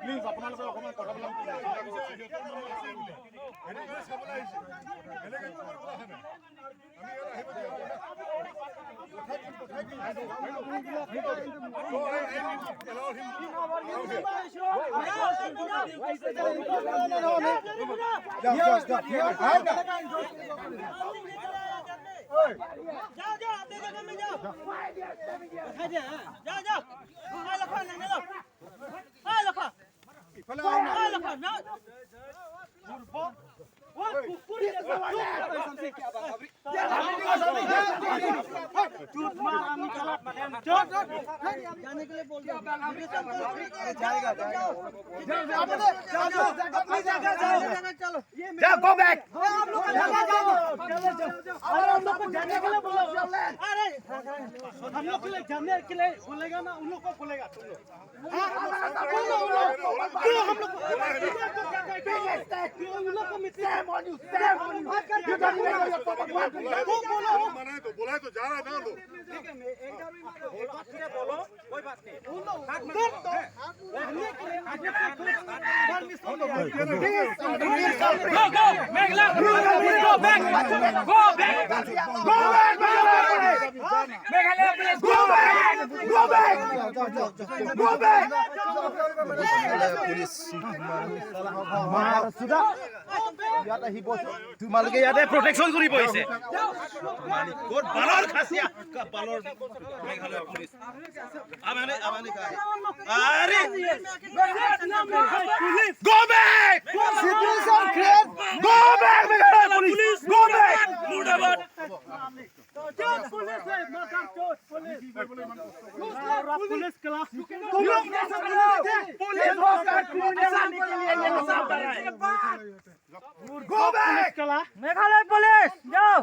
please আপোনালোকে অকমান কথাবিলাক जाने के लिए बोल दो चलो गो बैक आप लोग हम लोग को जाने के लिए बोलो अरे हम लोग के लिए जाने के लिए बोलेगा ना उन लोग को बोलेगा तुम लोग क्यों हम लोग उन लोग को बोला तो जा रहा था तो ठीक है मैं एक बार भी बोलो कोई बात नहीं उन लोग रहने के लिए তোমালোকে ইয়াতে প্ৰটেকচন কৰি বহিছে ক'ত বালৰ খাচিয়া বালৰ মেঘালয় পুলিচ আমানে আরে go back situation create go back Meghalaya police go back मुर्दाबाद पुलिस है मगर चोट police class police go back Meghalaya police जाओ